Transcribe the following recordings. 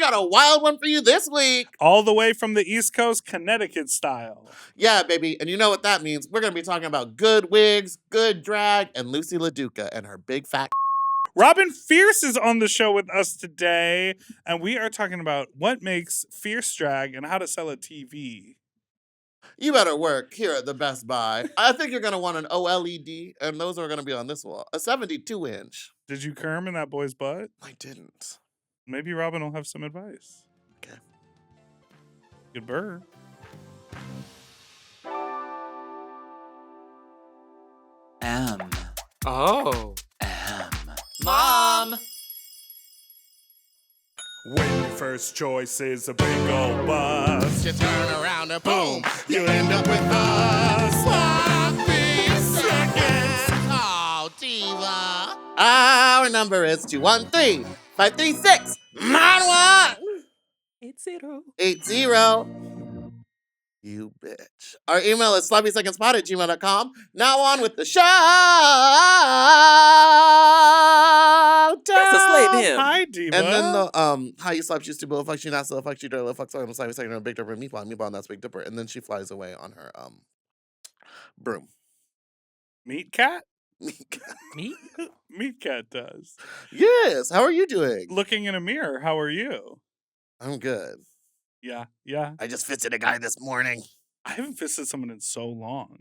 got a wild one for you this week. All the way from the East Coast, Connecticut style. Yeah, baby. And you know what that means. We're going to be talking about good wigs, good drag, and Lucy LaDuca and her big fat. Robin Fierce is on the show with us today, and we are talking about what makes fierce drag and how to sell a TV. You better work here at the Best Buy. I think you're going to want an OLED, and those are going to be on this wall. A 72-inch. Did you curm in that boy's butt? I didn't. Maybe Robin will have some advice. Okay. Good burr. Oh. Mom! When your first choice is a big old bus, You turn around and boom, you end up with us. Sloppy seconds. Oh, diva. Our number is 213-536-9180. 80. You bitch. Our email is sloppysecondspot@gmail.com. Now on with the show. That's a slave hymn. hi, Diva. And then the how you slap, you stupid, little fuck, she not little fuck, she dirty, little fuck, sorry, I'm sorry, second, Big Dipper and Meatball, and that's Big Dipper. And then she flies away on her broom. Meat Cat? Me? Meat Cat does. Yes. How are you doing? Looking in a mirror, how are you? I'm good. Yeah. I just fisted a guy this morning. I haven't fisted someone in so long.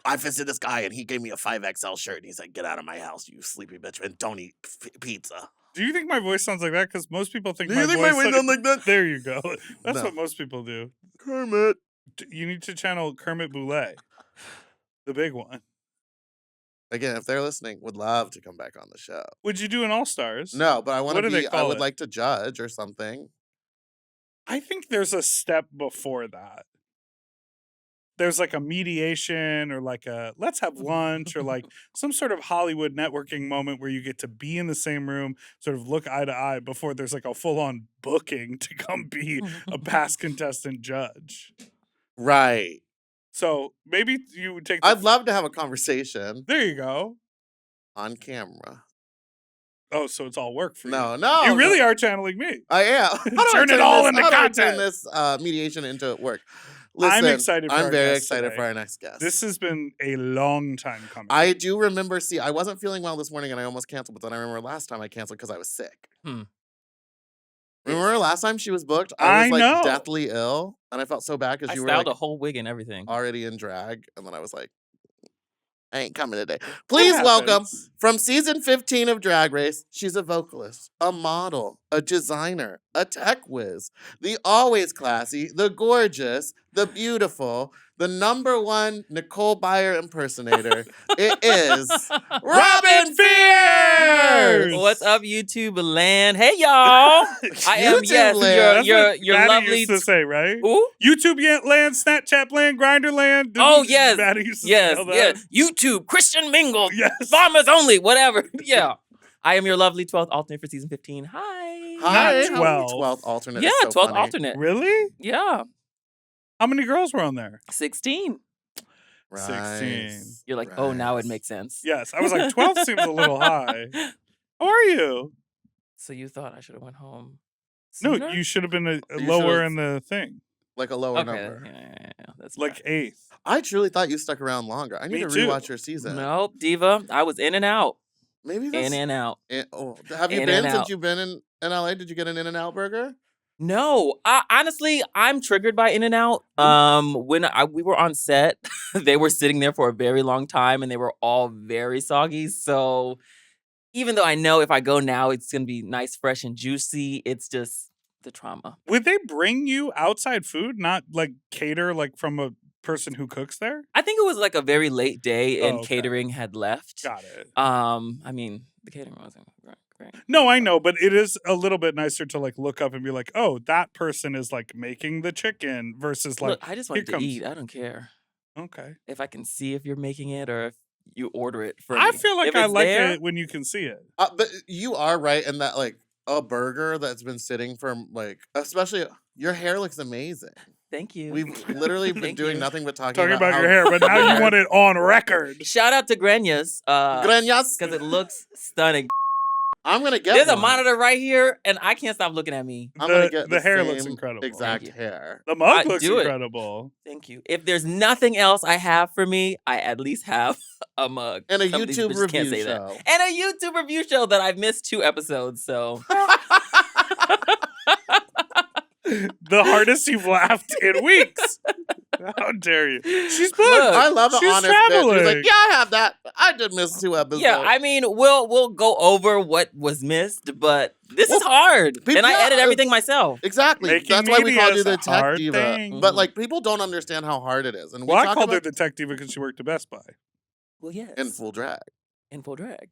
I fisted this guy and he gave me a 5XL shirt and he's like, "Get out of my house, you sleepy bitch, and don't eat pizza." Do you think my voice sounds like that? Because most people think Do you my think voice my voice sounds like that? There you go. That's No. what most people do. Kermit. You need to channel Kermit Boulet, the big one. Again, if they're listening, would love to come back on the show. Would you do an All Stars? No, but I want What to do they be. I call would it? like to judge or something. I think there's a step before that. There's like a mediation or like a let's have lunch or like some sort of Hollywood networking moment where you get to be in the same room, sort of look eye to eye before there's like a full on booking to come be a past contestant judge. Right. So maybe you would take. I'd love to have a conversation There you go. on camera. Oh, so it's all work for you. No. You really are channeling me. I am. How do I Turn it all into how do I content. turn this mediation into work? Listen, I'm excited for I'm our very guest excited today. for our next guest. This has been a long time coming. I do remember, I wasn't feeling well this morning and I almost canceled, but then I remember last time I canceled because I was sick. Remember last time she was booked? I was know. deathly ill and I felt so bad because I you were styled like a whole wig and everything. already in drag. And then I was like, I ain't coming today. Please What welcome happens? from season 15 of Drag Race. She's a vocalist, a model, a designer, a tech whiz, the always classy, the gorgeous, the beautiful, the #1 Nicole Byer impersonator. It is Robin Fierce! What's up, YouTube land? Hey, y'all. I am, YouTube yes, land. your Maddie lovely... used to say, right? Ooh? YouTube land, Snapchat land, Grindr land. Oh, yes. Maddie used to Yes, say that. yes. YouTube, Christian Mingle, Yes. Farmers Only, whatever. Yeah. I am your lovely 12th alternate for season 15. Hi. Hi, Not 12. 12th alternate. Yeah, It's so 12th funny. alternate. Really? Yeah. How many girls were on there? 16. Right. 16. You're like, oh, now it Right. makes sense. Yes. I was like, 12 seems a little high. How are you? So you thought I should have went home No, sooner? you should have been a You lower should've- in the thing. Like a lower Okay, number. yeah. That's Like fair. 8th. I truly thought you stuck around longer. I need Me to too. rewatch your season. Nope, Diva. I was in and out. Maybe that's... In and out. have you In been and since out. you've been in LA? Did you get an In-N-Out burger? No, honestly, I'm triggered by In and Out. When we were on set, they were sitting there for a very long time, and they were all very soggy. So even though I know if I go now, it's gonna be nice, fresh, and juicy, it's just the trauma. Would they bring you outside food, not like cater like from a person who cooks there? I think it was like a very late day, and okay. catering had left. Got it. I mean, the catering wasn't great. No, I know, but it is a little bit nicer to like look up and be like, oh, that person is like making the chicken versus like, Look, I just wanted here to comes- eat. I don't care okay. if I can see if you're making it or if you order it for I me. feel like If I it's like there, it when you can see it. But you are right in that, like, a burger that's been sitting for, like, especially, your hair looks amazing. Thank you. We've literally been Thank doing you. nothing but talking Talking about how your hair, but now you want it on record. Shout out to Greñas, Greñas. because it looks stunning. I'm gonna get There's a one. monitor right here, and I can't stop looking at me. I'm gonna get the hair same looks incredible. Exact Thank you. hair. The mug looks do it. incredible. Thank you. If there's nothing else I have for me, I at least have a mug. And a Some of these YouTube bitches review can't say show. that. And a YouTube review show that I've missed 2 episodes, so. The hardest you've laughed in weeks. How dare you? She's booked. Look, I love an she's honest bitch. She's traveling. like, yeah, I have that. I did miss 2 episodes. Yeah, I mean, we'll go over what was missed, but this is hard. people- And I yeah, edit everything myself. Exactly. Making That's why we media called you is the a tech hard diva. thing. But like, people don't understand how hard it is. And we Well, I talk called her about the tech diva because she worked at Best Buy. Well, yes. in full drag. In full drag.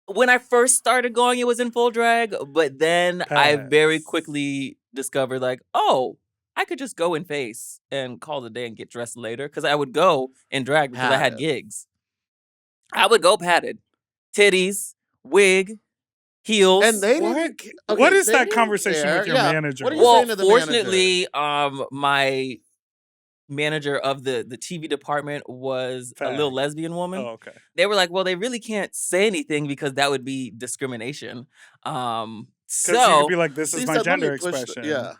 When I first started going, it was in full drag, but then I very Pass. quickly discovered, like, oh, I could just go in face and call it a day and get dressed later. Because I would go in drag because I had Padded. gigs. I would go padded. Titties, wig, heels. And they What? didn't. What is they that didn't conversation care. with your Yeah. manager? What are you Well, saying to the manager? fortunately, my manager of the TV department was a little Fag. lesbian woman. Oh, okay. They were like, well, they really can't say anything because that would be discrimination. Because you So could be like, this She is my said, "Let me gender push the-" expression. Yeah.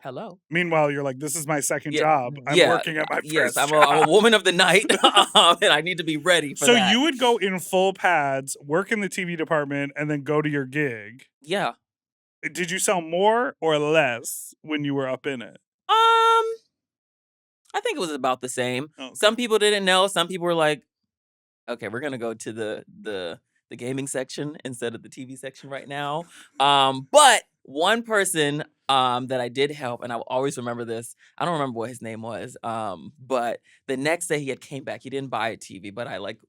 hello. Meanwhile, you're like, this is my second Yeah, job. I'm yeah, working at my first Yes, I'm job. a woman of the night, and I need to be ready for So that. you would go in full pads, work in the TV department, and then go to your gig. Yeah. Did you sell more or less when you were up in it? I think it was about the same. Okay. Some people didn't know. Some people were like, okay, we're gonna go to the gaming section instead of the TV section right now. But one person that I did help, and I will always remember this. I don't remember what his name was. But the next day he had came back. He didn't buy a TV, but I like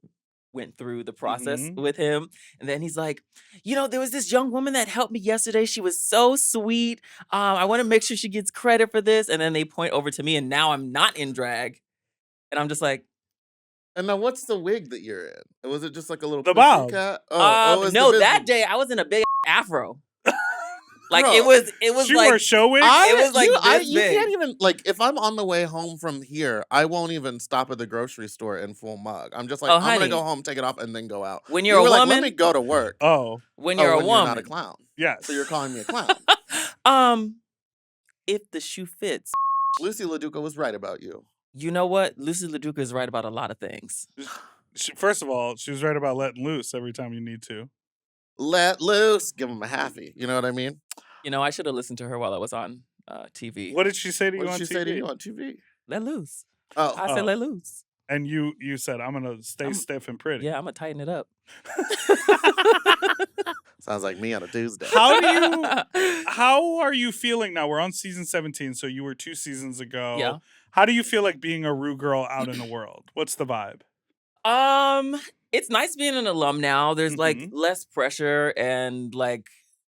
went through the process Mhm. with him. And then he's like, there was this young woman that helped me yesterday. She was so sweet. I want to make sure she gets credit for this. And then they point over to me, and now I'm not in drag. And I'm just like, And now, what's the wig that you're in? Was it just like a little The bob. pussycat? no, the that day I was in a big afro. Like Bro, it was She like wore show wigs? It was like this you big. can't even like if I'm on the way home from here, I won't even stop at the grocery store in full mug. I'm just like, Oh, I'm honey. gonna go home, take it off, and then go out. When You you're were a like, woman, let me go to work. Oh, when you're a when woman, you're not a clown. yes. So you're calling me a clown. if the shoe fits, Lucy LaDuca was right about you. you know what? Lucy LaDuca is right about a lot of things. First of all, she was right about letting loose every time you need to. Let loose, give him a halfie. You know what I mean? I should have listened to her while I was on TV. What did she say to you What on did she TV? say to you on TV? Let loose. Oh, I said let loose. And you said, I'm going to stay stiff and pretty. Yeah, I'm gonna tighten it up. sounds like me on a Tuesday. How are you feeling now? We're on season 17, so you were 2 seasons ago. Yeah. How do you feel like being a Rue girl out in the world? What's the vibe? It's nice being an alum now. There's like Mhm. less pressure and like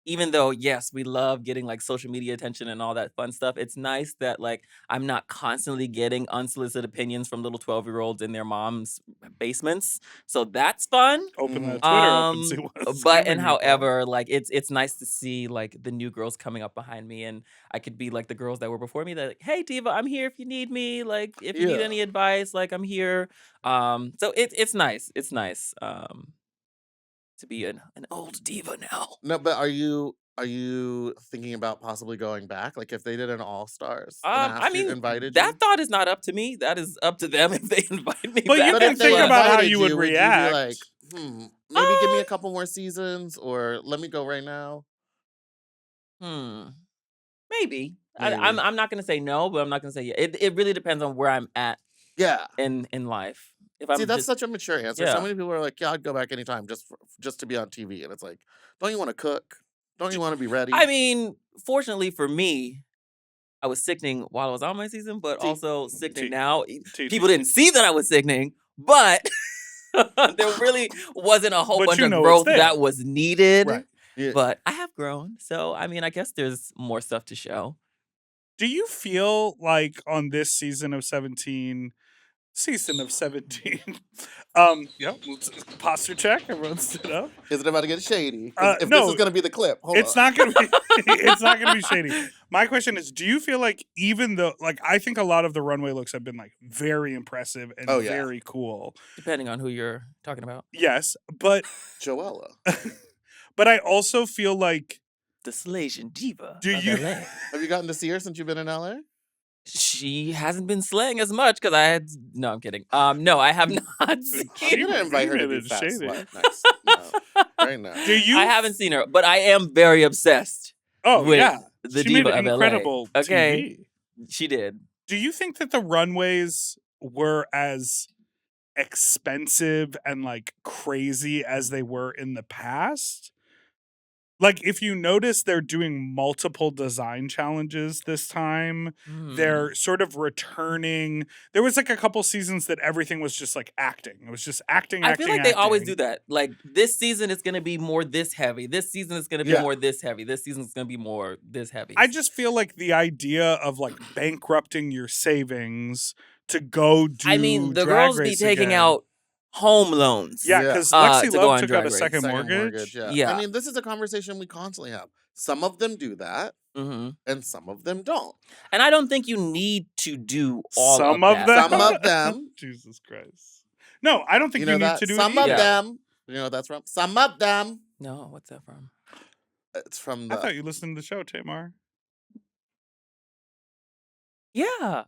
even though yes, we love getting like social media attention and all that fun stuff, it's nice that like I'm not constantly getting unsolicited opinions from little 12-year-olds in their moms' basements. So that's fun. Open Mhm. that Twitter up and see what's But giving you however, like it's nice to see like the new girls coming up behind me, and I could be like the girls that were before me that like, hey Diva, I'm here if you need me. Like if you need Yeah. any advice, like I'm here. So it's nice. It's nice to be an old diva now. No, but are you thinking about possibly going back? Like if they did an All Stars, and I mean, invited that you? thought is not up to me. That is up to them if they invite me. But back. you But can if they think about how invited you would you be react. like, maybe give me a couple more seasons, or let me go right now. Maybe. Maybe. I'm not gonna say no, but I'm not gonna say yeah. It really depends on where I'm at Yeah. in life. If I'm See, that's just, such a mature answer. yeah. So many people are like, "Yeah, I'd go back anytime, just to be on TV." And it's like, don't you want to cook? Don't you want to be ready? I mean, fortunately for me, I was sickening while I was on my season, but T- also sickening T- now. T- People didn't see that I was sickening, but there really wasn't a whole But bunch you of know it's growth there. that was needed. Right. Yeah. But I have grown, so I mean, I guess there's more stuff to show. Do you feel like on this season of 17, yep, posture check, everyone stood up. Is it about to get shady? 'Cause if no. this is going to be the clip, hold It's on. not gonna be it's not gonna be shady. My question is, do you feel like even though like I think a lot of the runway looks have been like very impressive and Oh, yeah. very cool. Depending on who you're talking about. Yes, but Joella. But I also feel like The Salesian diva Do of you- LA. Have you gotten to see her since you've been in LA? She hasn't been slaying as much because I had. No, I'm kidding. No, I have not seen. I'm gonna invite her to do Demon Fat shady. Slut next. No, right now. do you? I haven't seen her, but I am very obsessed. Oh with yeah, the she made diva of LA. incredible Okay. TV. She did. Do you think that the runways were as expensive and like crazy as they were in the past? Like, if you notice, they're doing multiple design challenges this time. They're sort of returning. There was like a couple seasons that everything was just like acting. It was just acting. I feel like they always do that. Like this season is gonna be more this heavy. This season is gonna be Yeah. more this heavy. This season is gonna be more this heavy. I just feel like the idea of like bankrupting your savings to go do. I mean, the Drag girls be Race taking again. out home loans. Yeah, Yeah. because To Lexi go Love on took Drag out a Race. second Second mortgage. yeah. Yeah. I mean, this is a conversation we constantly have. Some of them do that, hmm and some of them don't. And I don't think you need to do all Some of of that. them. Some of them. Jesus Christ. No, I don't think You you, know need that? to do Some it of either. Yeah. them. You know what that's from? Some of them. No, what's that from? It's from I the. thought you listened to the show, Tamar. Yeah.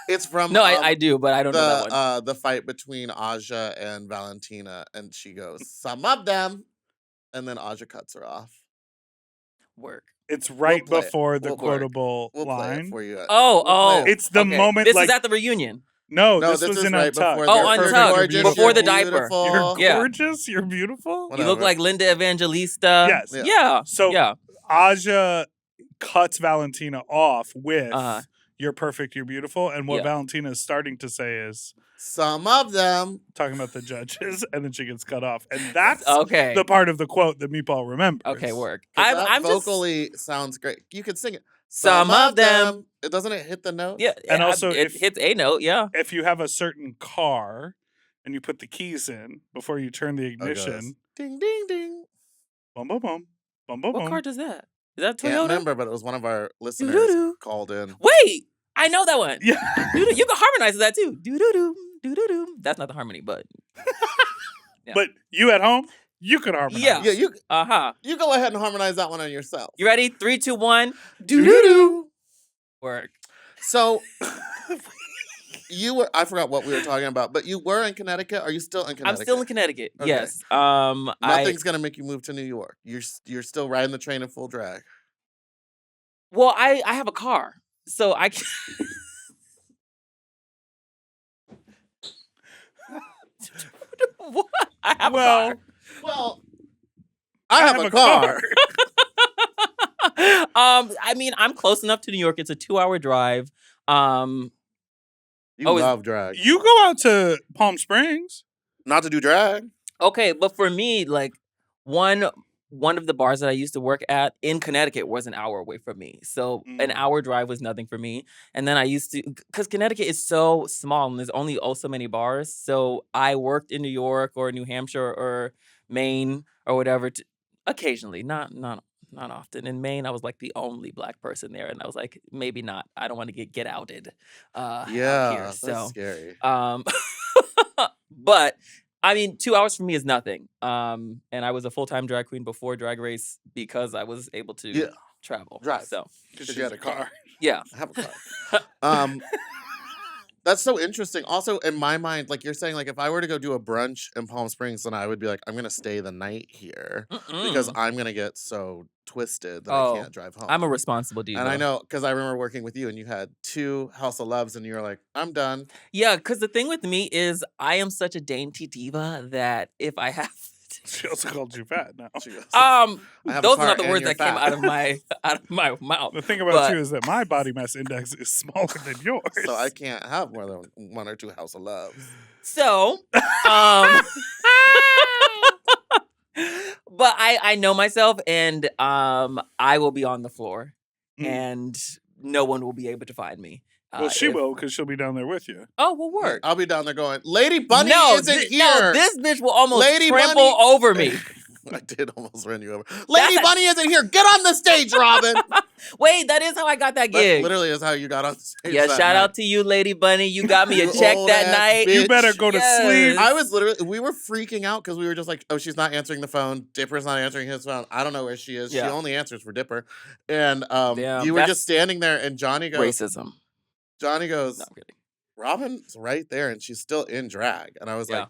It's from. No, I do, but I don't know that one. The fight between Aja and Valentina, and she goes, "Some of them," and then Aja cuts her off. Work. It's right play it. before the We'll work. quotable We'll play it line. for you. Oh, We'll play oh. it. It's the okay. moment This like is at the reunion. no, No, this was is in right Untucked. before. Oh, their You're Untucked. gorgeous, Before the you're diaper. beautiful. You're Yeah. gorgeous. You're beautiful. Whatever. You look like Linda Evangelista. Yes. Yeah. Yeah. So yeah. Aja cuts Valentina off with Uh-huh. "You're perfect, you're beautiful," and what Yeah. Valentina is starting to say is Some of them. talking about the judges, and then she gets cut off, and that's Okay. the part of the quote that Meatball remembers. Okay, work. 'Cause that I'm just vocally sounds great. You could sing it. Some of them. It doesn't it hit the note? Yeah. And also, it if- hits a note. Yeah. If you have a certain car and you put the keys in before you turn the Oh, it goes, ignition, ding ding ding. bum bum bum, bum bum What bum. car does that? Is that Can't Toyota? remember, but it was one of our listeners Doo-doo-doo. called in. Wait, I know that one. Yeah. Doo-doo. You can harmonize that too. Do do do do do do. That's not the harmony, but Yeah. But you at home, you could harmonize. Yeah. Yeah, uh-huh. you go ahead and harmonize that one on yourself. You ready? 3, 2, 1. Do do do. Work. So I forgot what we were talking about, but you were in Connecticut. Are you still in Connecticut? I'm still in Connecticut. Okay. Yes. Nothing's gonna make you move to New York. You're still riding the train in full drag. Well, I have a car, so I can. What? I have a car. Well, I have a car. I mean, I'm close enough to New York. It's a 2-hour drive. You Oh, is- love drag. You go out to Palm Springs. Not to do drag. Okay, but for me, like one of the bars that I used to work at in Connecticut was an hour away from me. So an Mm. hour drive was nothing for me. And then I used to, because Connecticut is so small and there's only so many bars. So I worked in New York or New Hampshire or Maine or whatever, occasionally, not often. In Maine, I was like the only Black person there, and I was like, maybe not. I don't want to get outed. Out Yeah, here. that's So scary. but I mean, 2 hours for me is nothing. And I was a full-time drag queen before Drag Race because I was able to Yeah. travel. Drive. So Because you had a car. yeah. I have a car. That's so interesting. Also, in my mind, like you're saying, like if I were to go do a brunch in Palm Springs, then I would be like, I'm gonna stay the night here because Mm-mm. I'm gonna get so twisted that Oh, I can't drive home. I'm a responsible diva. and I know because I remember working with you, and you had 2 House of Loves, and you were like, I'm done. Yeah, because the thing with me is I am such a dainty diva that if I have She also called you fat now. She goes, I have a those are car not the and words you're that came fat. out of my mouth. The thing about But- you is that my body mass index is smaller than yours. So I can't have more than 1 or 2 House of Loves. So, but I know myself, and I will be on the floor, Mm. and no one will be able to find me. Well, she if- will because she'll be down there with you. Oh, will work. I'll be down there going, Lady Bunny no, isn't no, here. this bitch will almost Lady trample Bunny- over me. I did almost run you over. Lady Bunny isn't here. Get on the stage, Robin. Wait, that is how I got that That gig. literally is how you got on stage. Yeah, that shout night. out to you, Lady Bunny. You got me a You check old that ass night. bitch. You better go to sleep. I was literally, we were freaking out because we were just like, oh, she's not answering the phone. Dipper's not answering his phone. I don't know where she is. She Yeah. only answers for Dipper. And Damn, you were that's just standing there, and Johnny goes, racism. Johnny goes, No, I'm kidding. Robin's right there, and she's still in drag. And I was Yeah. like,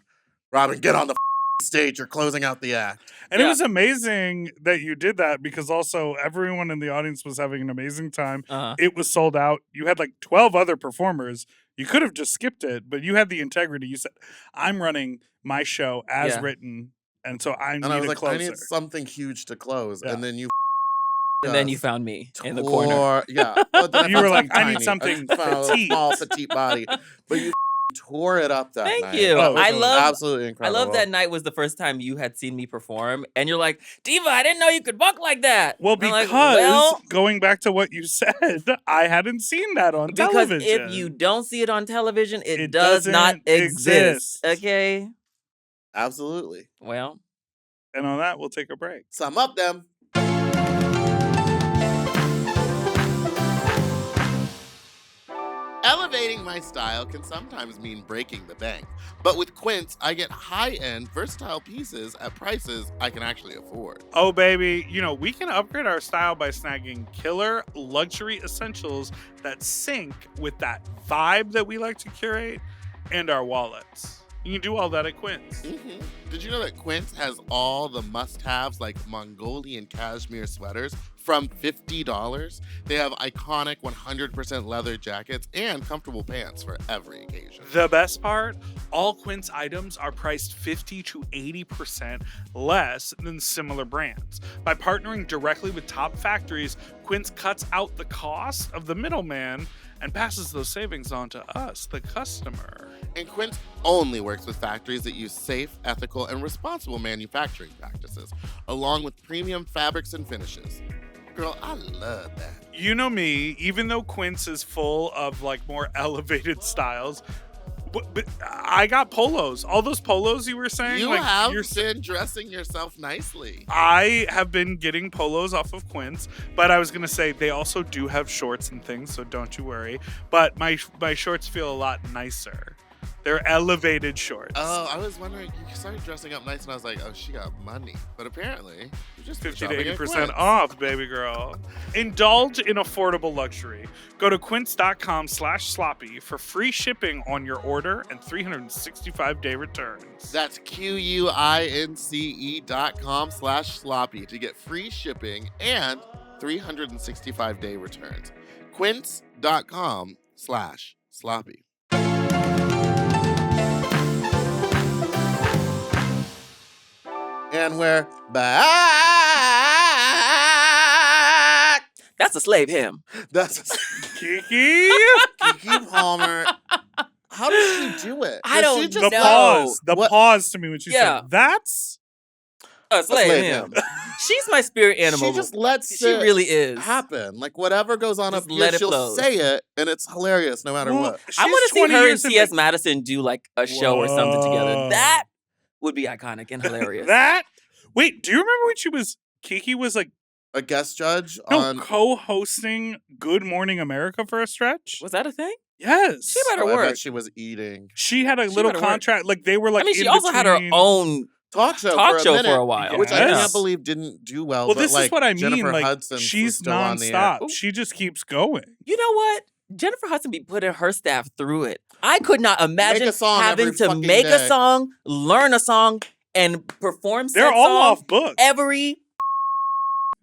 Robin, get on the stage. You're closing out the act. And it Yeah. was amazing that you did that because also everyone in the audience was having an amazing time. Uh-huh. It was sold out. You had like 12 other performers. You could have just skipped it, but you had the integrity. You said, I'm running my show as Yeah. written, and so I need And I was a like, closer. I need something huge to close. Yeah. And then you And then you found me in the corner. Yeah. Well, then I You found were like, something I need tiny. something I found a petite. small, petite body. But you tore it up that Thank night. you. Oh, I so love Absolutely I incredible. love that night was the first time you had seen me perform, and you're like, Diva, I didn't know you could walk like that. Well, And I'm because like, well, going back to what you said, I hadn't seen that on because television. if you don't see it on television, it It does not doesn't exist. exist. Okay. Absolutely. Well, And on that, we'll take a break. Sum up them. Elevating my style can sometimes mean breaking the bank, but with Quince, I get high-end, versatile pieces at prices I can actually afford. Oh, baby, we can upgrade our style by snagging killer luxury essentials that sync with that vibe that we like to curate and our wallets. You can do all that at Quince. Did you know that Quince has all the must-haves like Mongolian cashmere sweaters from $50? They have iconic 100% leather jackets and comfortable pants for every occasion. The best part, all Quince items are priced 50 to 80% less than similar brands. By partnering directly with top factories, Quince cuts out the cost of the middleman and passes those savings on to us, the customer. And Quince only works with factories that use safe, ethical, and responsible manufacturing practices, along with premium fabrics and finishes. Girl, I love that. You know me, even though Quince is full of like more elevated styles, but I got polos. All those polos you were saying, You like have you're been dressing yourself nicely. I have been getting polos off of Quince, but I was gonna say they also do have shorts and things, so don't you worry. But my shorts feel a lot nicer. They're elevated shorts. Oh, I was wondering, you started dressing up nice, and I was like, oh, she got money. But apparently, you're just 50 shopping to at 80% Quince. off, baby girl. Indulge in affordable luxury. Go to quince.com/sloppy for free shipping on your order and 365-day returns. That's QUINCE.com/sloppy to get free shipping and 365-day returns. Quince.com/sloppy. And we're back. that's a slave hymn. That's Kiki? Keke Palmer. How did she do it? I Did don't she The just know. pause. The What- pause to me when she Yeah. said, that's... A slave slave hymn. hymn. She's my spirit animal. She just lets She it really is. happen. Like whatever goes on Just up here, let it she'll flow. say it, and it's hilarious no matter Well, what. I want she's to see 20 her and years in C.S. the- Madison do like a show or something together. Whoa. That would be iconic and hilarious. That? Wait, do you remember when Kiki was like, A guest judge no, on. co-hosting Good Morning America for a stretch? Was that a thing? Yes. She better Oh, I work. bet she was eating She had a She little better work. contract. Like they were like. I mean, she in also had her between- own talk show talk for a show minute, for a while. which I Yes. can't believe didn't do well. Well, but this like, is what I mean. Jennifer Like Hudson was she's still on the air. nonstop. Ooh. She just keeps going. You know what? Jennifer Hudson be putting her staff through it. I could not imagine song having every to fucking make a day. song, learn a song, and perform said They're all song off book. every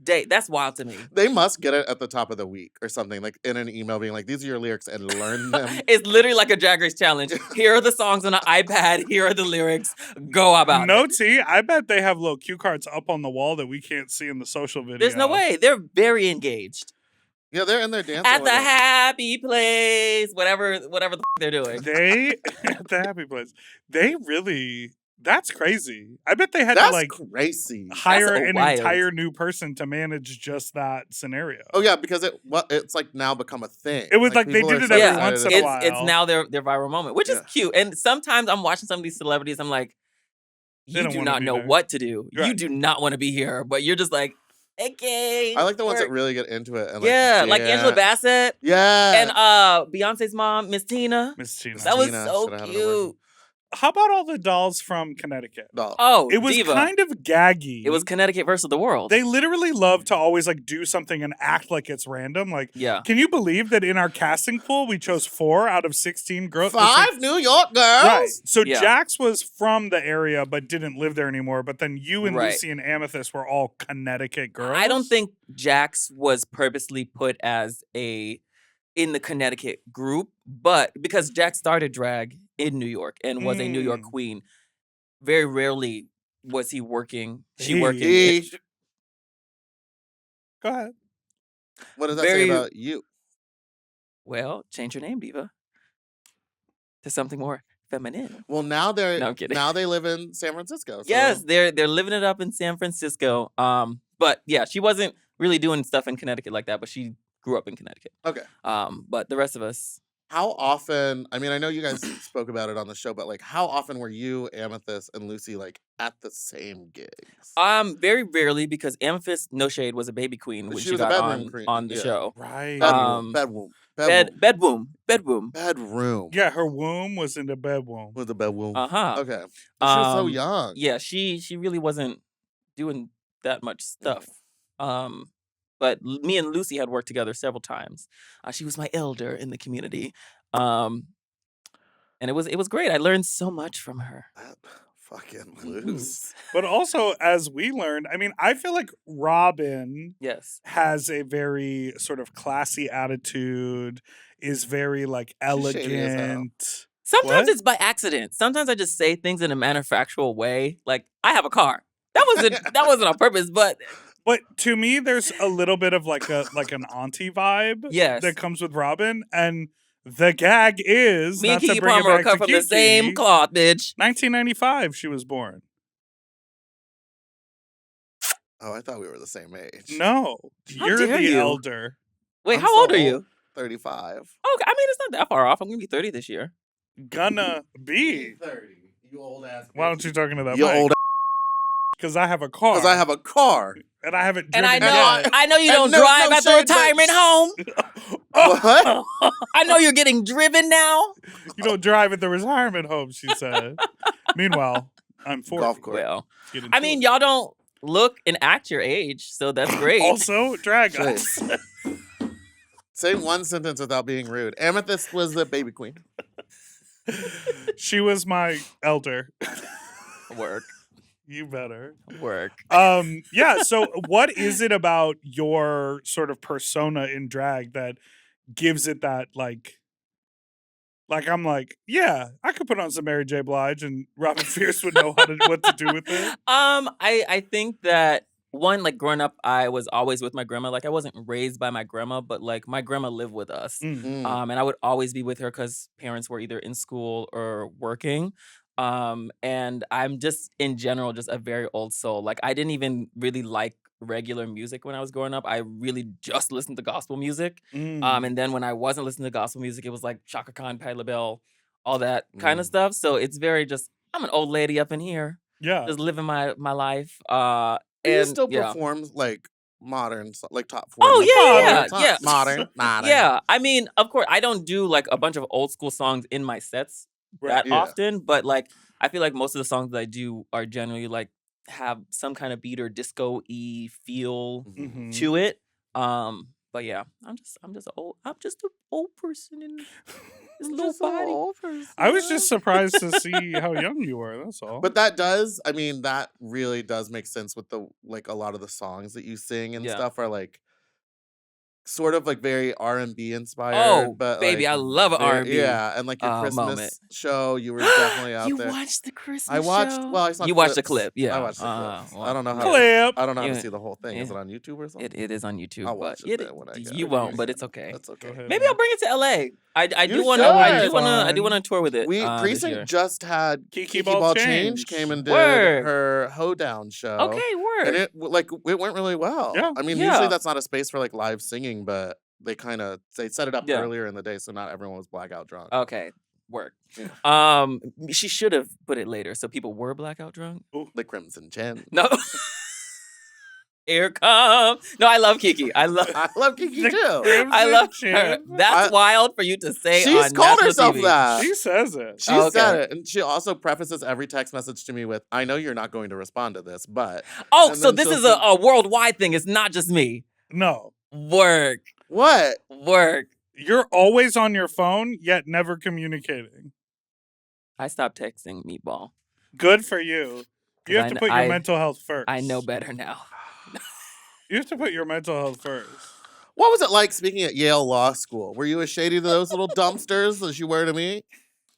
day. That's wild to me. They must get it at the top of the week or something, like in an email being like, "These are your lyrics," and learn them. It's literally like a Drag Race challenge. Here are the songs on an iPad. Here are the lyrics. Go about No it. T, I bet they have little cue cards up on the wall that we can't see in the social video. There's no way. They're very engaged. Yeah, they're in there dancing At with the it. happy place, whatever the they're doing. They at the happy place. They really. That's crazy. I bet they had That's to like crazy. hire That's an wild. entire new person to manage just that scenario. Oh yeah, because it's like now become a thing. It was like they people did are it so every excited once in a about while. It's now their viral moment, which is Yeah. cute. And sometimes I'm watching some of these celebrities, I'm like, They you don't do wanna not be know there. what to do. You Right. do not want to be here, but you're just like, okay. I like the ones that work." really get into it and Yeah, like Angela dance. Bassett Yeah. and Beyonce's mom, Miss Tina. Miss Tina. That was Tina, so shoulda had it over. cute. How about all the dolls from Connecticut? No. Oh, It was Diva. kind of gaggy. It was Connecticut versus the world. They literally love to always like do something and act like it's random. Like, Yeah. can you believe that in our casting pool we chose 4 out of 16 girls? 5 New York girls. Right. So Yeah. Jax was from the area but didn't live there anymore. But then you and Right. Lucy and Amethyst were all Connecticut girls. I don't think Jax was purposely put as in the Connecticut group, but because Jax started drag in New York and was a New York Mm. queen, very rarely was he working. She He- working. He- Go ahead. What does that Very- say about you? Well, change your name, Diva, to something more feminine. Well, now No, I'm kidding. now they live in San Francisco. So. Yes, they're living it up in San Francisco. But yeah, she wasn't really doing stuff in Connecticut like that, but she grew up in Connecticut. Okay. But the rest of us, How often? I mean, I know you guys spoke about it on the show, but like, how often were you, Amethyst, and Lucy like at the same gigs? very rarely, because Amethyst, no shade, was a baby queen when She she was a got bedroom queen, on the yeah. show. Right. Bedroom. Bedroom. Bedroom. Yeah, her womb was in the bedroom. With the bedroom. Uh-huh. Okay. But she was so Um, young. Yeah, she really wasn't doing that much stuff. But me and Lucy had worked together several times. She was my elder in the community. And it was great. I learned so much from her. That fucking loose. But also, as we learned, I mean, I feel like Robin Yes. has a very sort of classy attitude, is very like shady as hell. elegant. Sometimes What? it's by accident. Sometimes I just say things in a manufactual way. Like, I have a car. That wasn't on purpose, but But to me, there's a little bit of like an auntie vibe yes. that comes with Robin, and the gag is Me and not to Kiki bring it Palmer back come to from the same Kiki, cloth, bitch. 1995, she was born. Oh, I thought we were the same age. No, How you're dare the you? elder. Wait, I'm how so old are you? 35. Okay, I mean, it's not that far off. I'm gonna be 30 this year. Gonna be. 30. You old ass. Why don't you talking to that You mic? old Because I have a car. Because I have a car. and I haven't And driven I know, yet. I know you And don't no- drive no at the shade, retirement bitch. home. What? I know you're getting driven now. You don't drive at the retirement home, she said. Meanwhile, I'm 40. Golf course. Well, Get into I mean, it. y'all don't look and act your age, so that's great. Also, drag Shade. us. Say one sentence without being rude. Amethyst was the baby queen. She was my elder. Work. You better. Work. Yeah, so what is it about your sort of persona in drag that gives it that like I'm like, yeah, I could put on some Mary J. Blige and Robin Fierce would know what to do with it. I think that one, like growing up, I was always with my grandma. Like I wasn't raised by my grandma, but like my grandma lived with us. Mm. And I would always be with her because parents were either in school or working. And I'm just in general just a very old soul. Like I didn't even really like regular music when I was growing up. I really just listened to gospel music. Mm. And then when I wasn't listening to gospel music, it was like Chaka Khan, Patti LaBelle, all that kind of Mm. stuff. So it's very just I'm an old lady up in here, Yeah. just living my life. Do you And still yeah. perform like modern, like top 40? Oh, yeah, yeah, Top- yeah. Modern. Yeah, I mean, of course, I don't do like a bunch of old school songs in my sets that yeah. often, but like I feel like most of the songs that I do are generally like have some kind of beat or disco-y feel Mhm. to it. But yeah, I'm just an old person in this little body. I was just surprised to see how young you were, that's all. But that really does make sense with the like a lot of the songs that you sing and Yeah. stuff are like sort of like very R&B inspired. Oh, but baby, like, I love an R&B, Yeah, and like your Christmas moment. show, you were definitely out You there. watched the Christmas I watched. show? Well, I saw. You watched the clips. clip, yeah. I watched the clips. Well, I don't know how. Clip. I don't know how to Yeah. see the whole thing. Is Yeah. it on YouTube or something? It is on YouTube, I'll but watch it then when I you get won't, it. but it's okay. That's okay. Go ahead. Maybe I'll bring it to LA. I You do want should. Fun. to tour with it. We this Precinct year. just had Kiki Ball Ball Change Change. came and did Word. her hoedown show. Okay, word. And it went really well. Yeah. I mean, Yeah. usually that's not a space for like live singing, but they set it up Yeah. earlier in the day, so not everyone was blackout drunk. Okay. Work. Yeah. She should have put it later so people were blackout drunk. The Crimson Chin. No. Here come. No, I love Kiki. I love Kiki The too. I love Crimson her. Chin? That's wild for you to say She's on called national herself TV. that. She says it. She Oh, said okay. it, and she also prefaces every text message to me with, "I know you're not going to respond to this, but." Oh, And so then this she'll is say- a worldwide thing. It's not just me. No. Work. What? Work. You're always on your phone, yet never communicating. I stopped texting Meatball. Good for you. You have to put your mental health first. I know better now. You have to put your mental health first. What was it like speaking at Yale Law School? Were you as shady to those little dumpsters as you were to me?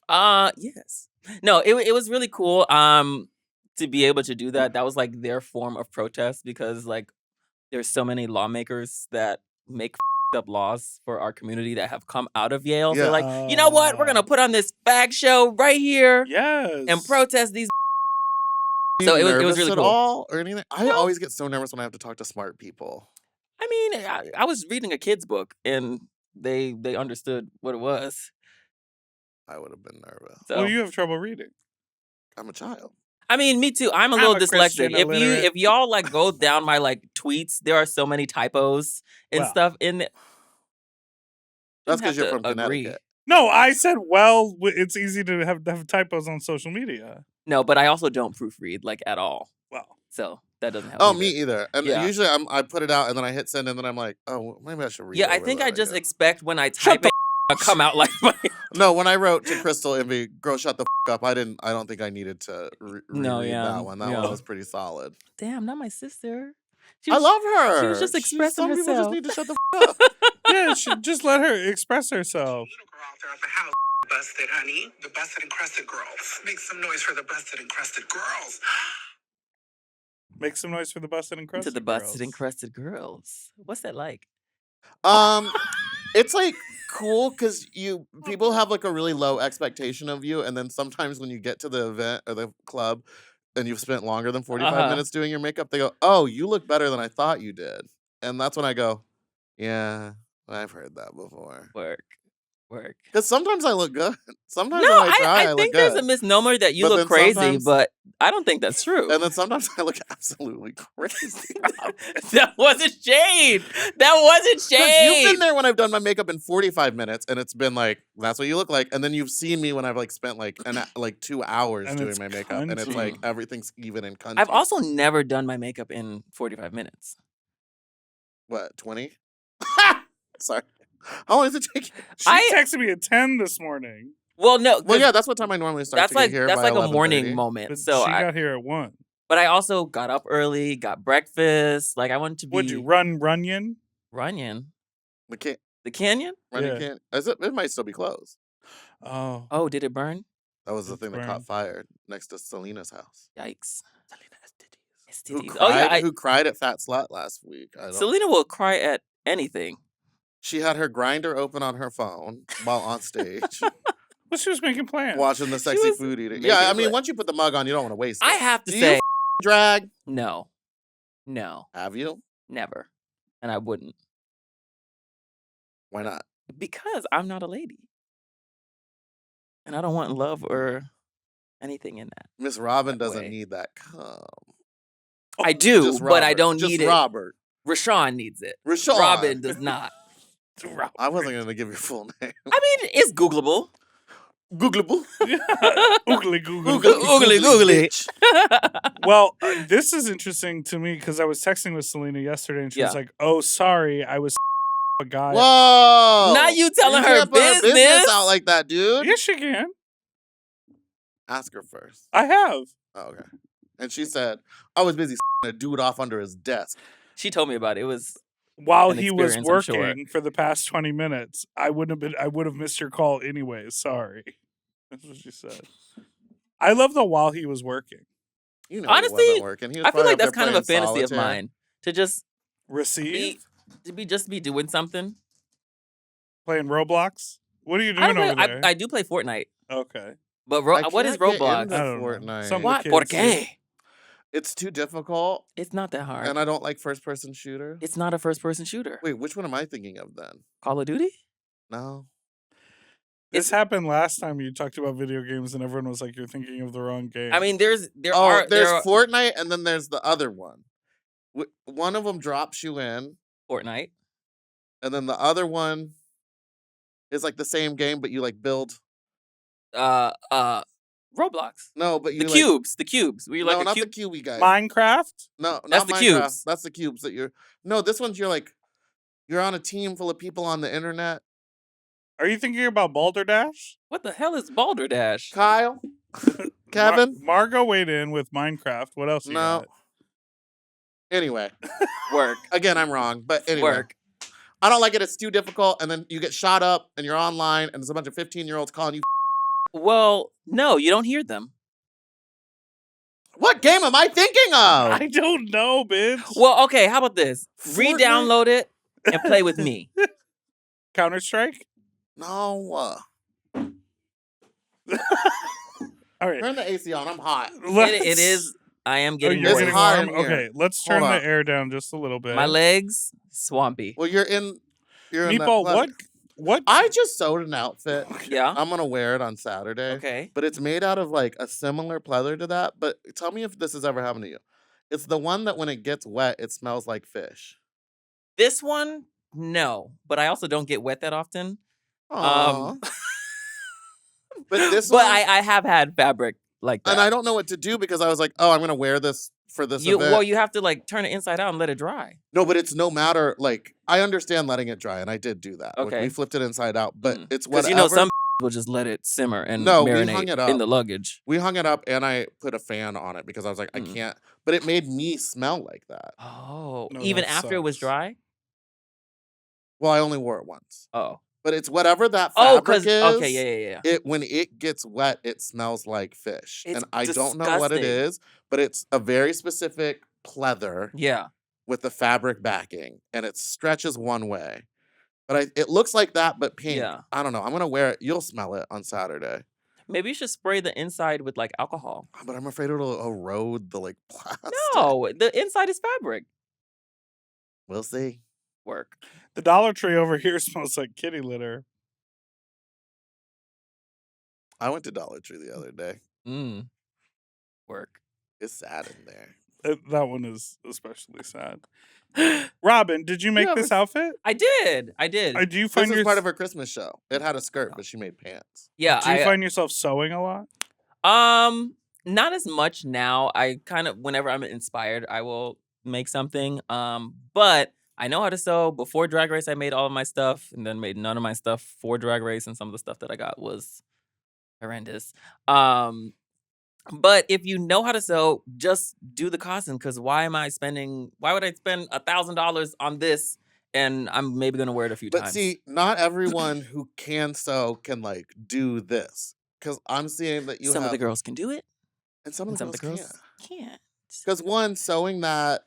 Yes. No, it was really cool. To be able to do that. That was like their form of protest because like there's so many lawmakers that make up laws for our community that have come out of Yale. So Yeah. like, you know what? We're gonna put on this fag show right here Yes. and protest these. Are So you it was nervous really at cool. all or anything? I No. always get so nervous when I have to talk to smart people. I mean, I was reading a kid's book and they understood what it was. I would have been nervous. So Well, you have trouble reading. I'm a child. I mean, me too. I'm a I'm little a dyslexic. Christian illiterate. If y'all like go down my like tweets, there are so many typos and Well. stuff in it. That's Didn't because you're have from to agree. Connecticut. No, I said, well, it's easy to have typos on social media. No, but I also don't proofread like at all. Well, So that doesn't help. Oh, either. me either. And Yeah. usually I put it out and then I hit send and then I'm like, oh, maybe I should read Yeah, I over think that I just again. expect when I type it, come out like my. No, when I wrote to Crystal Envy, girl, shut the up. I don't think I needed to No, reread yeah, that one. That one yeah. was pretty solid. Damn, not my sister. I love her. she was just expressing Some people just herself. need to shut the up. yeah, just let her express herself. Little girl out there at the house. Busted, honey. The busted and crusted girls. Make some noise for the busted and crusted girls. Make some noise for the busted and crusted To the busted girls. and crusted girls. What's that like? It's like cool because people have like a really low expectation of you, and then sometimes when you get to the event or the club and you've spent longer than 45 Uh-huh. minutes doing your makeup, they go, "Oh, you look better than I thought you did," and that's when I go, "Yeah, I've heard that before." Work. Because sometimes I look good. Sometimes No, when I try, I I look think good. there's a misnomer that you But look then crazy, sometimes- but I don't think that's true. And then sometimes I look absolutely crazy. That wasn't shade. That wasn't Because shade. you've been there when I've done my makeup in 45 minutes, and it's been like, that's what you look like. And then you've seen me when I've like spent like 2 hours And doing it's my makeup, and it's like cunty. everything's even and cunty. I've also never done my makeup in 45 minutes. What, 20? Sorry. How long does it take you? She I- texted me at 10 this morning, Well, no. Well, 'cause yeah, that's what time I normally start that's to like get here. that's by like a morning 11:30. moment. but So she I, got here at 1. but I also got up early, got breakfast. Like I wanted to be Would you run Runyon? Runyon. The can- The canyon? running Yeah. can't. It might still be closed. Oh. Oh, did it burn? That was the It's thing that burned. caught fire next to Selena's house. Yikes. Who STDs. cried, Oh yeah, who cried at Fat Slut last week? I don't. Selena will cry at anything. She had her grinder open on her phone while on stage, Well, she was making plans. watching the sexy was food eating. making Yeah, I it mean, look- once you put the mug on, you don't want to waste it. I have to Do say you drag? no, Have you? never, and I wouldn't Why not? because I'm not a lady, and I don't want love or anything in that. Miss Robin That doesn't way. need that cum. I do, Just but I Robert. don't Just need it. Robert. Rashawn needs it. Rashawn. Robin does not. I wasn't going to give your full name. I mean, it's Googleable. Googleable. Oogly googly. Googly. bitch. Well, this is interesting to me because I was texting with Selena yesterday and she was Yeah. like, "Oh, sorry, I was a guy." Whoa. Not you telling her can't put business. out like that, dude. Yes, she can. Ask her first. I have. Oh, okay. And she said, I was busy a dude off under his desk. She told me about it. It was While An he was experience, I'm sure. working for the past 20 minutes, I would have missed your call anyways. Sorry. That's what she said. I love the while he was working. You know Honestly, he wasn't working. He was I feel probably like up there that's kind of a playing fantasy of solitaire. mine to just Receive? be doing something. Playing Roblox? What are you I doing don't over play, there? I do play Fortnite, Okay. but I what is can't get Roblox? into I don't know. Fortnite. Some of the What? kids Por do. qué? It's too difficult, It's not that hard. and I don't like first-person shooters. It's not a first-person shooter. Wait, which one am I thinking of then? Call of Duty? No. This happened last time you talked about video games and everyone was like, you're thinking of the wrong game. I mean, there's There's Fortnite and then there's the other one. One of them drops you in, Fortnite. and then the other one is like the same game, but you like build. Roblox. No, but you The like, cubes. Were you no, like a not cube? the cubey guy. Minecraft? No, That's not the Minecraft. cubes. That's the cubes that you're. No, this one's you're on a team full of people on the internet. Are you thinking about Balderdash? What the hell is Balderdash? Kyle, Kevin. Margot weighed in with Minecraft. What else you No. got? Anyway, Work. again, I'm wrong, but anyway. Work. I don't like it. It's too difficult, and then you get shot up, and you're online, and there's a bunch of 15-year-olds calling you. Well, no, you don't hear them. What game am I thinking of? I don't know, bitch. Well, okay, how about this? Fortnite? Re-download it and play with me. Counter-Strike? No. All right. Turn the AC on. I'm hot. It is. I am Oh, getting you're It's getting hot warm? in here. Okay, let's Hold turn the on. air down just a little bit. My legs swampy. Well, you're in that Meatball, pleather. what? I just sewed an outfit. Yeah. I'm gonna wear it on Saturday. Okay. But it's made out of like a similar pleather to that. But tell me if this has ever happened to you. It's the one that when it gets wet, it smells like fish. This one, no, but I also don't get wet that often. Aww. But this But one, I have had fabric like that. and I don't know what to do because I was like, oh, I'm gonna wear this for this event. Well, you have to like turn it inside out and let it dry. No, but it's no matter. Like, I understand letting it dry, and I did do that. Like, Okay. we flipped it inside out, but it's Because whatever. some will just let it simmer and No, we hung marinate it up. in the luggage. We hung it up, and I put a fan on it because I was like, I can't. But it made me smell like that. Oh, No, even that after it was sucks. dry? Well, I only wore it once, Oh. but it's whatever that Oh, fabric because is. okay, yeah. It when it gets wet, it smells like fish, It's and I don't know what it disgusting. is, but it's a very specific pleather Yeah. with the fabric backing, and it stretches one way. But it looks like that, but pink. Yeah. I don't know. I'm gonna wear it. You'll smell it on Saturday. Maybe you should spray the inside with like alcohol. But I'm afraid it'll erode the like plastic. No, the inside is fabric. We'll see. Work. The Dollar Tree over here smells like kitty litter. I went to Dollar Tree the other day. Work. It's sad in there. That one is especially sad. Robin, did you make Yeah, this outfit? I did. Do you This find was part of her Christmas show. It had a skirt, but she made pants. Yeah. Do you find yourself sewing a lot? Not as much now. I kind of whenever I'm inspired, I will make something. But I know how to sew. Before Drag Race, I made all of my stuff, and then made none of my stuff for Drag Race, and some of the stuff that I got was horrendous. But if you know how to sew, just do the costume. Because why would I spend $1,000 on this, and I'm maybe gonna wear it a few But times? see, not everyone who can sew can like do this. Because I'm seeing that some of the girls can do it, and some of and the some of girls the girls can't. can't. Because one, sewing that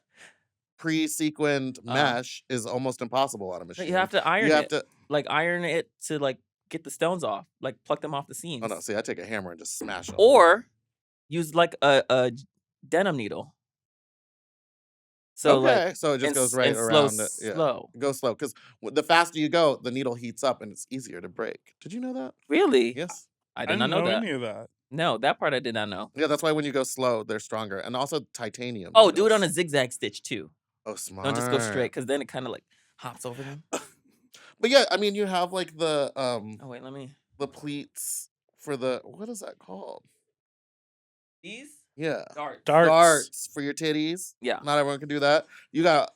pre-sequined Uh-huh. mesh is almost impossible on a machine. You have to iron You have it. to. Like iron it to like get the stones off, like pluck them off the seams. Oh no! See, I take a hammer and just smash them. Or use like a denim needle. So okay, like so it just and goes s- right and around it. Yeah. slow. Go slow, because the faster you go, the needle heats up and it's easier to break. Did you know that? Really? Yes. I did not know that. any of that. No, that part I did not know. Yeah, that's why when you go slow, they're stronger, and also titanium. Oh, do it on a needles. zigzag stitch too. Oh, smart. Don't just go straight, because then it kind of like hops over them. But yeah, I mean, you have like the Oh wait, let me. the pleats for the what is that called? These Yeah, darts. darts for your titties. Yeah. Not everyone can do that. You got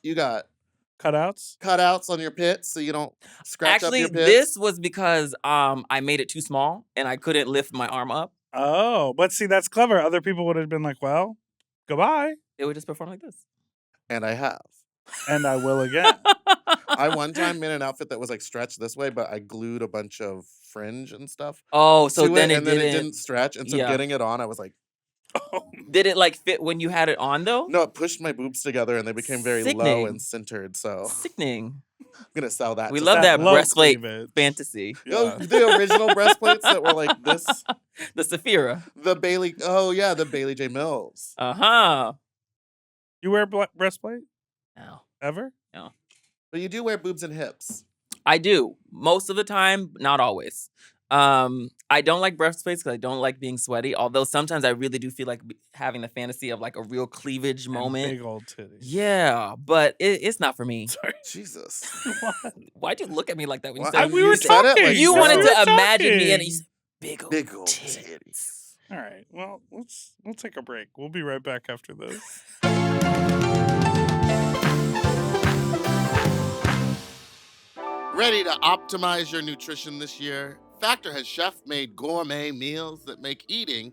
Cutouts? cutouts on your pits so you don't scratch Actually, up your pits. this was because I made it too small and I couldn't lift my arm up. Oh, but see, that's clever. Other people would have been like, well, goodbye. It would just perform like this. And I have. And I will again. I one time made an outfit that was like stretched this way, but I glued a bunch of fringe and stuff. Oh, so to then it, it and then it didn't. didn't stretch, and so Yeah. getting it on, I was like, Did it like fit when you had it on though? no, it pushed my boobs together, and they became very low Sickening. and centered. So Sickening. I'm gonna sell that. We to love some- that low breastplate cleavage. fantasy. Oh, Yeah. the original breastplates that were like this. The Saphira. The Bailey. Oh yeah, the Bailey J Mills. Uh-huh. You wear breastplate? No. Ever? But you do wear boobs and hips. I do. Most of the time, not always. I don't like breastplates because I don't like being sweaty. Although sometimes I really do feel like having the fantasy of like a real cleavage And moment. big old titties. Yeah, but it's not for me. Sorry. Jesus. Why'd you look at me like that when you Well, said we were you said it talking. like you so. wanted We to were imagine me and talking. you said big old titties. titties. All right. Well, we'll take a break. We'll be right back after this. Ready to optimize your nutrition this year? Factor has chef-made gourmet meals that make eating,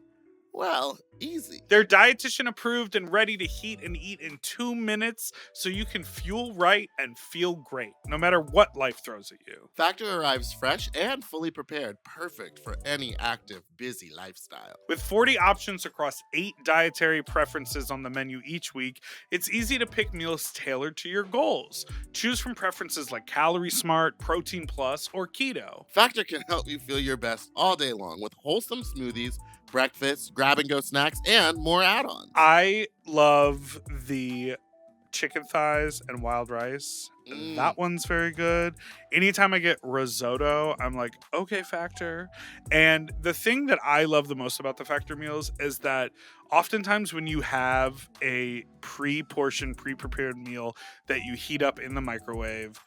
well, easy. They're dietitian approved and ready to heat and eat in 2 minutes so you can fuel right and feel great, no matter what life throws at you. Factor arrives fresh and fully prepared, perfect for any active, busy lifestyle. With 40 options across 8 dietary preferences on the menu each week, it's easy to pick meals tailored to your goals. Choose from preferences like Calorie Smart, Protein Plus, or Keto. Factor can help you feel your best all day long with wholesome smoothies, breakfast, grab-and-go snacks, and more add-ons. I love the chicken thighs and wild rice. That one's very good. Anytime I get risotto, I'm like, okay, Factor. And the thing that I love the most about the Factor meals is that oftentimes when you have a pre-portioned, pre-prepared meal that you heat up in the microwave,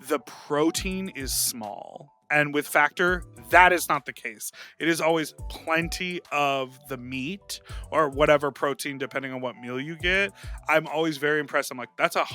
the protein is small. And with Factor, that is not the case. It is always plenty of the meat or whatever protein, depending on what meal you get. I'm always very impressed. I'm like, that's a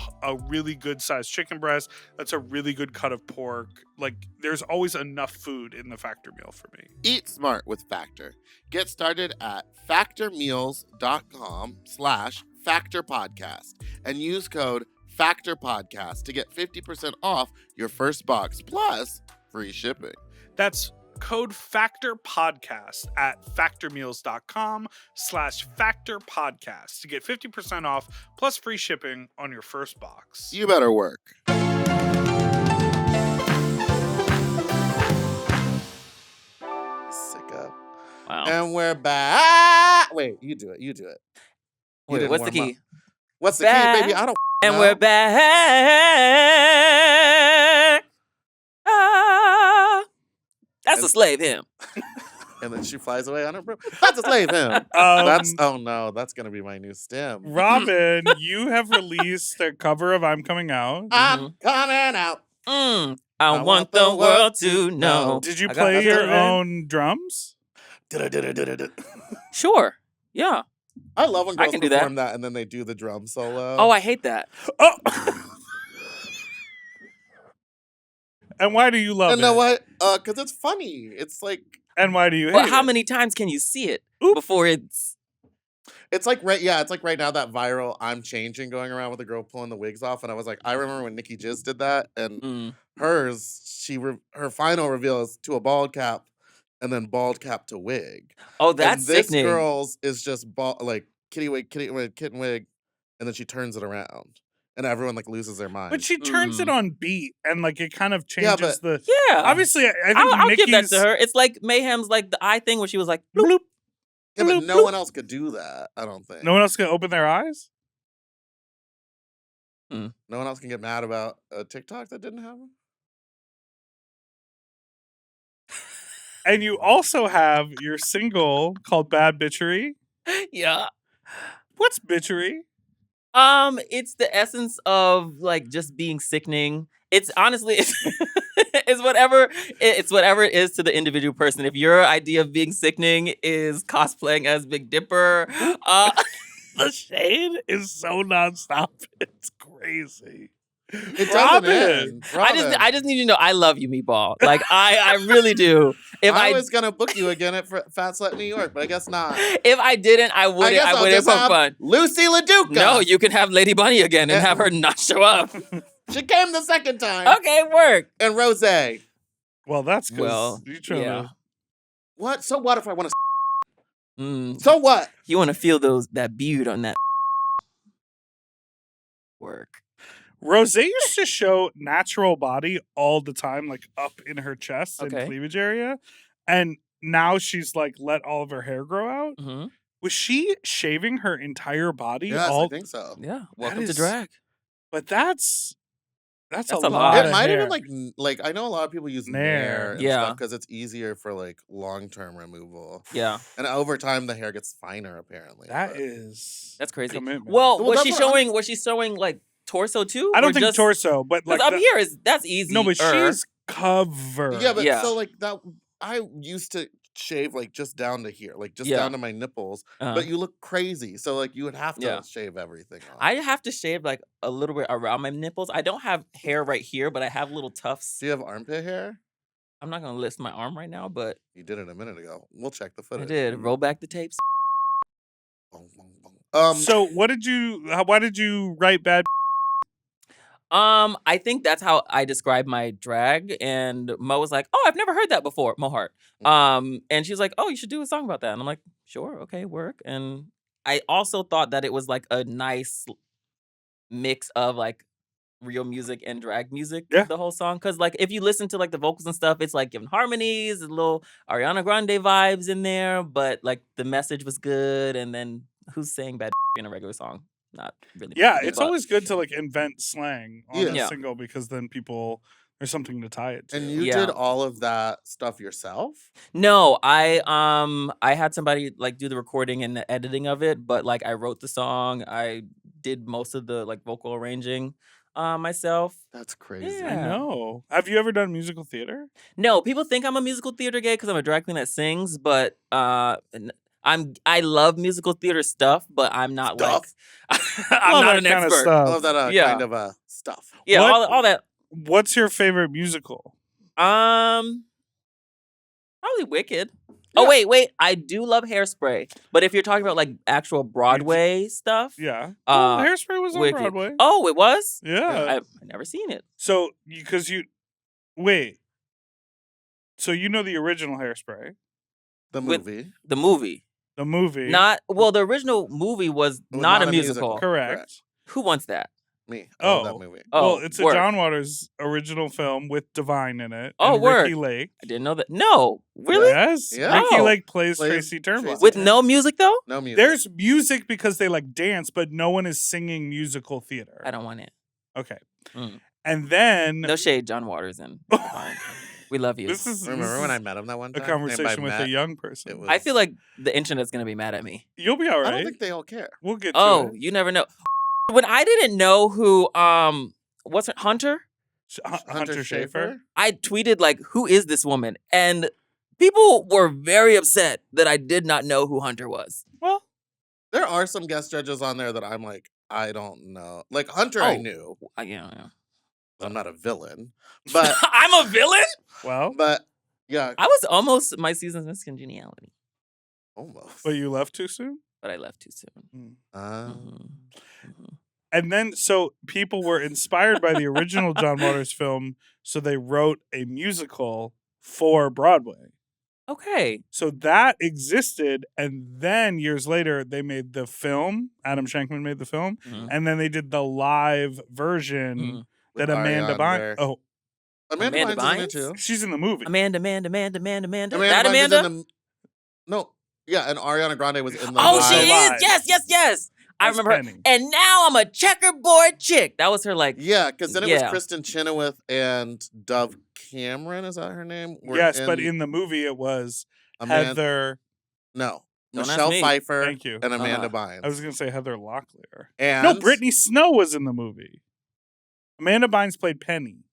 really good sized chicken breast. That's a really good cut of pork. Like, there's always enough food in the Factor meal for me. Eat smart with Factor. Get started at factormeals.com/factorpodcast and use code FACTORPODCAST to get 50% off your first box plus free shipping. That's code Factor Podcast at factormeals.com/factorpodcast to get 50% off plus free shipping on your first box. You better work. Sicko. Wow. And we're back. Wait, you do it. You do it. You Wait, didn't what's the warm key? up. What's the Back. key, baby? I don't And know. we're back. Ah. That's a And- slave hymn. And then she flies away on her broom. That's a slave hymn. Oh no, that's gonna be my new stem. Robin, you have released a cover of I'm Coming Out. I'm coming out. I want the world to know. Did you I got play that your right. own drums? Sure. Yeah. I love when I girls can do that. perform that and then they do the drum solo. Oh, I hate that. Oh! And why do you love and it? know what? Because it's funny. It's like And why do you hate But how it? many times can you see it Oop. before it's it's like right now that viral I'm changing going around with a girl pulling the wigs off, and I was like, I remember when Nikki Jizz did that, and hers, her final reveal is to a bald cap, and then bald cap to wig. Oh, that's and this sickening. girl's is just like kitten wig, and then she turns it around, and everyone like loses their mind. But she turns it on beat, and like it kind of Yeah, changes but- the. Yeah. Obviously, I think I'll give that Nikki's. to her. It's like Mayhem's like the eye thing where she was like bloop, bloop. yeah, but bloop, no bloop. one else could do that. I don't think. No one else can open their eyes. No one else can get mad about a TikTok that didn't happen. And you also have your single called "Bad Bitchery." Yeah. What's bitchery? It's the essence of like just being sickening. It's honestly it's whatever it is to the individual person. If your idea of being sickening is cosplaying as Big Dipper, The shade is so nonstop. It's crazy. It doesn't Robin. end. Robin. I just need you to know I love you, Meatball. Like I really do. If I I was gonna book you again at Fat Slut New York, but I guess not. if I didn't, I wouldn't. guess I I'll wouldn't just for have fun. Lucy LaDuca. No, you can have Lady Bunny again and have her not show up. She came the second time. Okay, work. And Rose. Well, that's because Well, you trying yeah. to. What? So what if I want to? Mm, So what? you want to feel that beard on that work. Rose used to show natural body all the time, like up in her chest and Okay. cleavage area. And now she's like let all of her hair grow out. Mm-hmm. Was she shaving her entire body? Yes, all I think so. Yeah. Welcome is- to drag. But that's That's That's a a lot. lot. It of might hair. have been like I know a lot of people use Nair. Nair and Yeah. stuff because it's easier for like long-term removal. Yeah, And over time the hair gets finer apparently. That but- is that's crazy. commitment. Well, Well, was that's she what I'm- showing? Was she showing like torso too? I don't or think just, torso, but Because like up here is that's easy. no, but she's covered. Yeah, but Yeah. so like that I used to shave like just down to here, like just Yeah. down to my nipples. But you look crazy. So like you would have to Yeah. shave everything off. I have to shave like a little bit around my nipples. I don't have hair right here, but I have little tufts. Do you have armpit hair? I'm not gonna list my arm right now, but You did it a minute ago. We'll check the I footage. did. Roll back the tapes. Boom, boom, boom. So why did you write bad? I think that's how I describe my drag. And Mo was like, "Oh, I've never heard that before." Mo Hart. And she's like, "Oh, you should do a song about that." And I'm like, "Sure, okay, work." And I also thought that it was like a nice mix of like real music and drag music. Yeah. The whole song, because like if you listen to like the vocals and stuff, it's like giving harmonies, a little Ariana Grande vibes in there, but like the message was good. And then who's saying bad in a regular song? Not really. Yeah, it's but- always good to like invent slang on a Yeah. single because then there's something to tie it to. And you Yeah. did all of that stuff yourself? No, I had somebody like do the recording and the editing of it, but like I wrote the song, I did most of the like vocal arranging myself. That's crazy. I Yeah. know. Have you ever done musical theater? No, people think I'm a musical theater gay because I'm a drag queen that sings, but I love musical theater stuff, but I'm not Stuff? like I'm Love not that an kind of expert. stuff. I love that Yeah. kind of stuff. Yeah, What- all that. What's your favorite musical? Probably Wicked. Oh wait, I do love Hairspray, but if you're talking about like actual Broadway stuff, Yeah. Uh, Hairspray was on Wicked. Broadway. Oh, it was. Yeah. I've never seen it. So wait. So you know the original Hairspray, The With- movie. The movie, the movie. not well. The original movie was was not, not a a musical. musical. correct. Who wants that? Me. I love Oh. that movie. Oh, Well, it's a word. John Waters original film with Divine in it. Oh, and word. Ricky Lake. I didn't know that. No, really? Yes. Yeah. Ricky Oh. Lake plays Plays Tracy Turnblad. Tracy. With no music though? No music. There's music because they like dance, but no one is singing musical theater. I don't want it. Okay. Mm. And then No shade, John Waters and Divine. We love you. this is Remember when I met him that one a time? conversation with a met, young person. it was- I feel like the internet's gonna be mad at me. You'll be all I right. don't think they all care. We'll get to Oh, it. you never know. When I didn't know who what's it, Hunter? Hunter Schafer. I tweeted like, "Who is this woman?" And people were very upset that I did not know who Hunter was. Well, There are some guest judges on there that I'm like, I don't know. Like Hunter, I Oh. knew. Yeah. I'm not a villain, but I'm a villain. well, but yeah, I was almost my season's Miss Congeniality, almost. but you left too soon. but I left too soon. Mhm. And then, so people were inspired by the original John Waters film, so they wrote a musical for Broadway. Okay. So that existed, and then years later, they made the film. Adam Shankman made the film, Mhm. and then they did the live version Mhm. that With Amanda Ariana Bynes. there. Oh, Amanda Amanda Bynes is in Bynes? it too. she's in the movie. Amanda. Amanda That Bynes Amanda? is in the. No, yeah, and Ariana Grande was in the. Oh, live. she is. Live. Yes. I That's remember her. Penny. And now I'm a checkerboard chick. That was her like. Yeah, because then it Yeah. was Kristen Chenoweth and Dove Cameron. Is that her name? Were Yes, but in the movie, it was Amanda. Heather. No, Don't ask Michelle me. Pfeiffer Thank you. and Amanda Uh-huh. Bynes. I was going to say Heather Locklear. and No, Brittany Snow was in the movie. Amanda Bynes played Penny.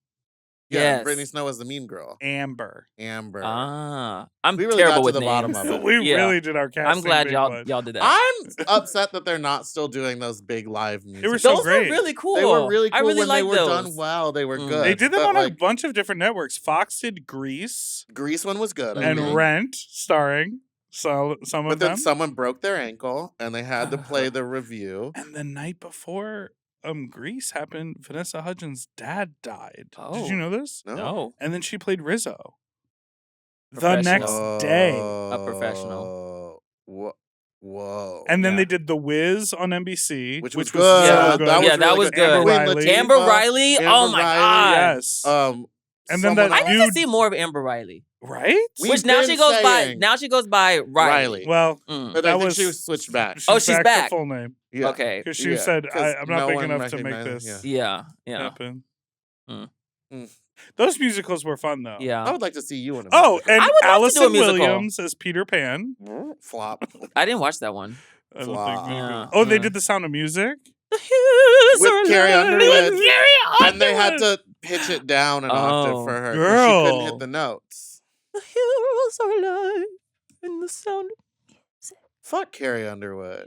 Yeah, Yes. Brittany Snow was the mean girl. Amber. Amber. I'm We really terrible got to with the bottom names. of it. We Yeah. really did our casting. I'm glad big y'all one. did that. I'm upset that they're not still doing those big live music. were so Those great. were really cool. They were really cool I really when like they were those. done well. They were Mm. good. They did them but, on a like, bunch of different networks. Fox did Grease Grease one was good. I and think. Rent, starring some of But then them. someone broke their ankle and they had to play the review. And the night before Grease happened, Vanessa Hudgens' dad died. Did Oh. you know this? No. And then she played Rizzo. The Professional. next day. A professional. Whoa. And then Yeah. they did The Wiz on NBC, Which which was was good. so Yeah, good. That was yeah, that really was good. good. Amber Queen Riley. Latifah, Amber Riley. Amber Oh my Riley. god. Yes. And then that I need dude- to see more of Amber Riley. Right? We've Which now been she goes by. saying Now she goes by Riley. Riley. Well, Mm. But that I think was she was switched back. She's Oh, she's back. to full name Yeah. Okay. because she Yeah, said, 'cause "I'm not no big one enough to make recognized- this yeah. Yeah. happen." Those musicals were fun though. I Yeah. would like to see you in a Oh, musical. and I would love to do a Allison musical. Williams as Peter Pan. Flop. I didn't watch that one. I don't Flop. think maybe. Yeah. Oh, they did The Sound of Music? The hills With are Carrie alive. Underwood. With Carrie And they had Underwood. to pitch it down an octave Oh. for her because she couldn't Girl. hit the notes. The hills are alive. And the sound of music. Fuck Carrie Underwood.